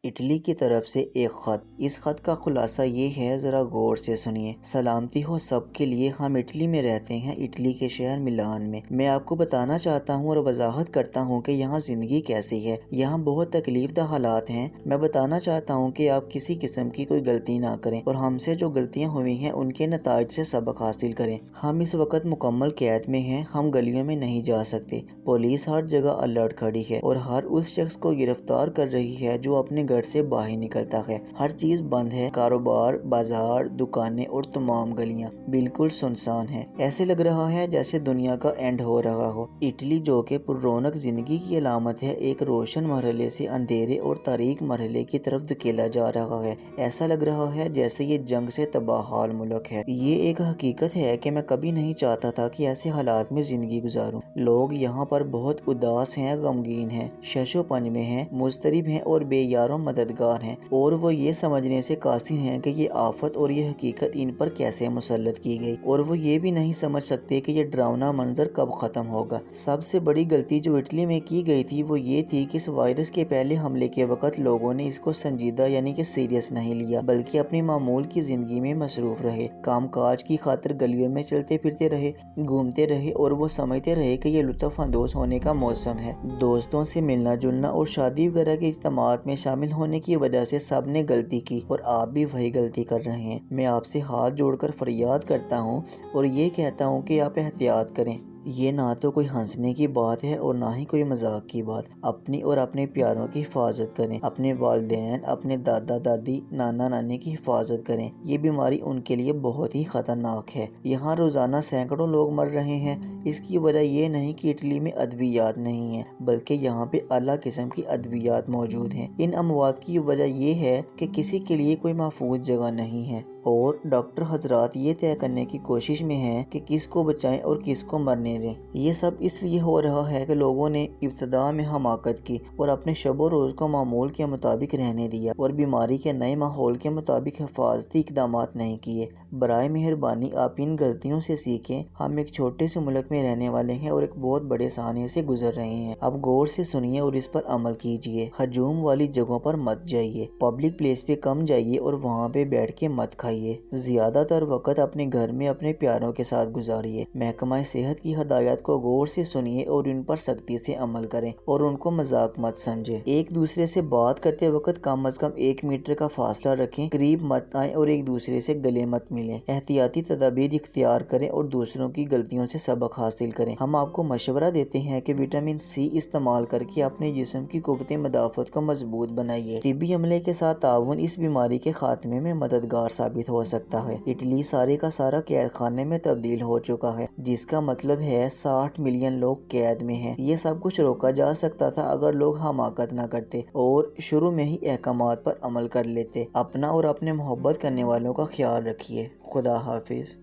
Italy کی طرف سے ایک خط۔ اس خط کا خلاصہ یہ ہے، ذرا غور سے سنیے۔ سلامتی ہو سب کے لیے، ہم اٹلی میں رہتے ہیں، اٹلی کے شہر ملان میں۔ میں آپ کو بتانا چاہتا ہوں اور وضاحت کرتا ہوں کہ یہاں زندگی کیسی ہے۔ یہاں بہت تکلیف دہ حالات ہیں۔ میں بتانا چاہتا ہوں کہ آپ کسی قسم کی کوئی غلطی نہ کریں اور ہم سے جو غلطیاں ہوئی ہیں ان کے نتائج سے سبق حاصل کریں۔ ہم اس وقت مکمل قید میں ہیں، ہم گلیوں میں نہیں جا سکتے۔ پولیس ہر جگہ الرٹ کھڑی ہے اور ہر اس شخص کو گرفتار کر رہی ہے جو اپنے گھر سے باہر نکلتا ہے۔ ہر چیز بند ہے، کاروبار، بازار، دکانیں اور تمام گلیاں بالکل سنسان ہیں۔ ایسے لگ رہا ہے جیسے دنیا کا اینڈ ہو رہا ہو۔ اٹلی جو کہ پر رونق زندگی کی علامت ہے، ایک روشن مرحلے سے اندھیرے اور تاریک مرحلے کی طرف دھکیلا جا رہا ہے۔ ایسا لگ رہا ہے جیسے یہ جنگ سے تباہ حال ملک ہے۔ یہ ایک حقیقت ہے کہ میں کبھی نہیں چاہتا تھا کہ ایسے حالات میں زندگی گزاروں۔ لوگ یہاں پر بہت اداس ہیں، غمگین ہیں، شش و پنج میں ہیں، مضطرب ہیں اور بے یار و مددگار ہیں، اور وہ یہ سمجھنے سے قاصر ہیں کہ یہ آفت اور یہ حقیقت ان پر کیسے مسلط کی گئی، اور وہ یہ بھی نہیں سمجھ سکتے کہ یہ ڈراؤنا منظر کب ختم ہوگا۔ سب سے بڑی غلطی جو اٹلی میں کی گئی تھی وہ یہ تھی کہ اس وائرس کے پہلے حملے کے وقت لوگوں نے اس کو سنجیدہ یعنی کہ سیریس نہیں لیا، بلکہ اپنی معمول کی زندگی میں مصروف رہے، کام کاج کی خاطر گلیوں میں چلتے پھرتے رہے، گھومتے رہے، اور وہ سمجھتے رہے کہ یہ لطف اندوز ہونے کا موسم ہے۔ دوستوں سے ملنا جلنا اور شادی وغیرہ کے اجتماعات میں شامل ہونے کی وجہ سے سب نے غلطی کی، اور آپ بھی وہی غلطی کر رہے ہیں۔ میں آپ سے ہاتھ جوڑ کر فریاد کرتا ہوں اور یہ کہتا ہوں کہ آپ احتیاط کریں۔ یہ نہ تو کوئی ہنسنے کی بات ہے اور نہ ہی کوئی مذاق کی بات۔ اپنی اور اپنے پیاروں کی حفاظت کریں، اپنے والدین، اپنے دادا دادی، نانا نانی کی حفاظت کریں۔ یہ بیماری ان کے لیے بہت ہی خطرناک ہے۔ یہاں روزانہ سینکڑوں لوگ مر رہے ہیں۔ اس کی وجہ یہ نہیں کہ اٹلی میں ادویات نہیں ہیں، بلکہ یہاں پہ اعلیٰ قسم کی ادویات موجود ہیں۔ ان اموات کی وجہ یہ ہے کہ کسی کے لیے کوئی محفوظ جگہ نہیں ہے، اور ڈاکٹر حضرات یہ طے کرنے کی کوشش میں ہیں کہ کس کو بچائیں اور کس کو مرنے دیں۔ یہ سب اس لیے ہو رہا ہے کہ لوگوں نے ابتدا میں حماقت کی اور اپنے شب و روز کو معمول کے مطابق رہنے دیا اور بیماری کے نئے ماحول کے مطابق حفاظتی اقدامات نہیں کیے۔ برائے مہربانی آپ ان غلطیوں سے سیکھیں۔ ہم ایک چھوٹے سے ملک میں رہنے والے ہیں اور ایک بہت بڑے سانحے سے گزر رہے ہیں۔ اب غور سے سنیے اور اس پر عمل کیجیے۔ ہجوم والی جگہوں پر مت جائیے، پبلک پلیس پہ کم جائیے اور وہاں پہ بیٹھ کے مت کھائیے۔ زیادہ تر وقت اپنے گھر میں اپنے پیاروں کے ساتھ گزاریے۔ محکمہ صحت کی ہدایات کو غور سے سنیے اور ان پر سختی سے عمل کریں اور ان کو مذاق مت سمجھیں۔ ایک دوسرے سے بات کرتے وقت کم از کم 1 میٹر کا فاصلہ رکھیں، قریب مت آئیں اور ایک دوسرے سے گلے مت ملیں۔ احتیاطی تدابیر اختیار کریں اور دوسروں کی غلطیوں سے سبق حاصل کریں۔ ہم آپ کو مشورہ دیتے ہیں کہ وٹامن سی استعمال کر کے اپنے جسم کی قوت مدافعت کو مضبوط بنائیے۔ طبی عملے کے ساتھ تعاون اس بیماری کے خاتمے میں مددگار ثابت ہو سکتا ہے۔ اٹلی سارے کا سارا قید خانے میں تبدیل ہو چکا ہے، جس کا مطلب ہے 60 ملین لوگ قید میں ہیں۔ یہ سب کچھ روکا جا سکتا تھا اگر لوگ حماقت نہ کرتے اور شروع میں ہی احکامات پر عمل کر لیتے۔ اپنا اور اپنے محبت کرنے والوں کا خیال رکھیے۔ خدا حافظ۔